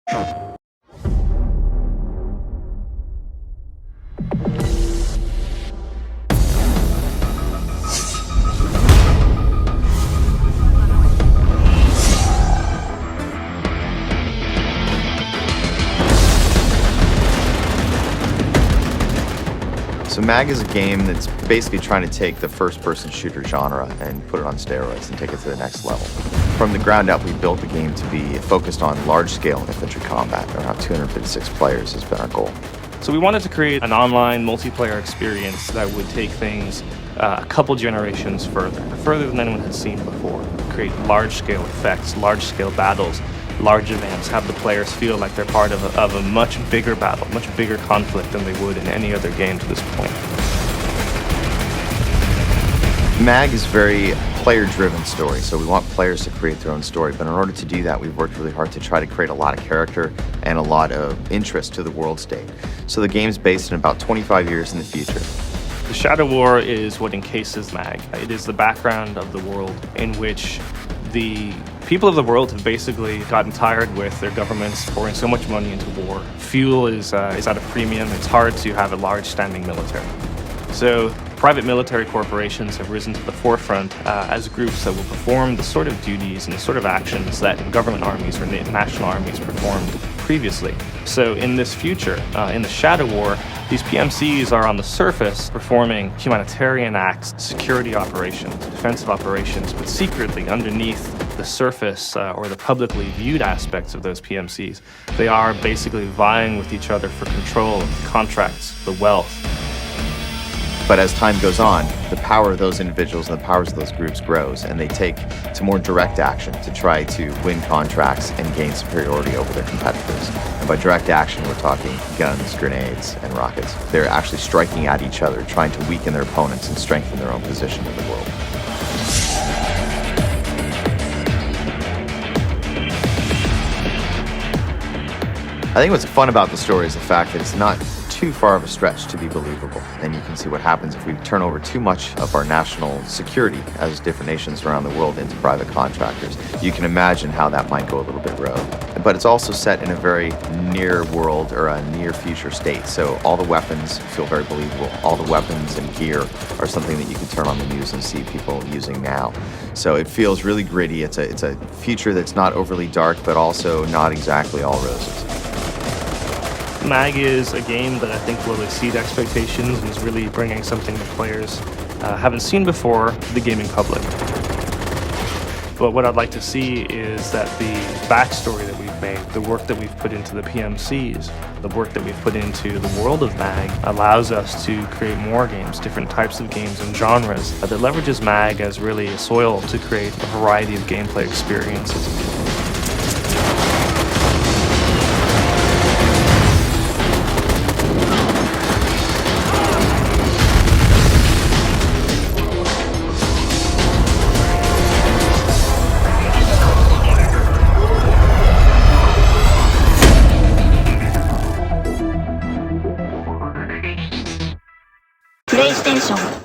So MAG is a game that's basically trying to take the first-person shooter genre and put it on steroids and take it to the next level. From the ground up, we built the game to be focused on large-scale infantry combat. Around 256 players has been our goal. So we wanted to create an online multiplayer experience that would take things a couple generations further than anyone had seen before. Create large-scale effects, large-scale battles, large events, have the players feel like they're part of a much bigger battle, much bigger conflict than they would in any other game to this point. MAG is a very player-driven story, so we want players to create their own story. But in order to do that, we've worked really hard to try to create a lot of character and a lot of interest to the world state. So the game's based in about 25 years in the future. The Shadow War is what encases MAG. It is the background of the world in which the people of the world have basically gotten tired with their governments pouring so much money into war. Fuel is at a premium. It's hard to have a large standing military. So private military corporations have risen to the forefront as groups that will perform the sort of duties and the sort of actions that government armies or national armies performed previously. So in this future, in the Shadow War, these PMCs are on the surface performing humanitarian acts, security operations, defensive operations, but secretly underneath the surface or the publicly viewed aspects of those PMCs, they are basically vying with each other for control of the contracts, the wealth. But as time goes on, the power of those individuals and the powers of those groups grows, and they take to more direct action to try to win contracts and gain superiority over their competitors. And by direct action, we're talking guns, grenades, and rockets. They're actually striking at each other, trying to weaken their opponents and strengthen their own position in the world. I think what's fun about the story is the fact that it's not too far of a stretch to be believable. And you can see what happens if we turn over too much of our national security as different nations around the world into private contractors. You can imagine how that might go a little bit rogue. But it's also set in a very near world or a near future state. So all the weapons feel very believable. All the weapons and gear are something that you can turn on the news and see people using now. So it feels really gritty. It's a future that's not overly dark, but also not exactly all roses. MAG is a game that I think will exceed expectations and is really bringing something that players haven't seen before to the gaming public. But what I'd like to see is that the backstory that we've made, the work that we've put into the PMCs, the work that we've put into the world of MAG allows us to create more games, different types of games and genres that leverages MAG as really a soil to create a variety of gameplay experiences. PlayStation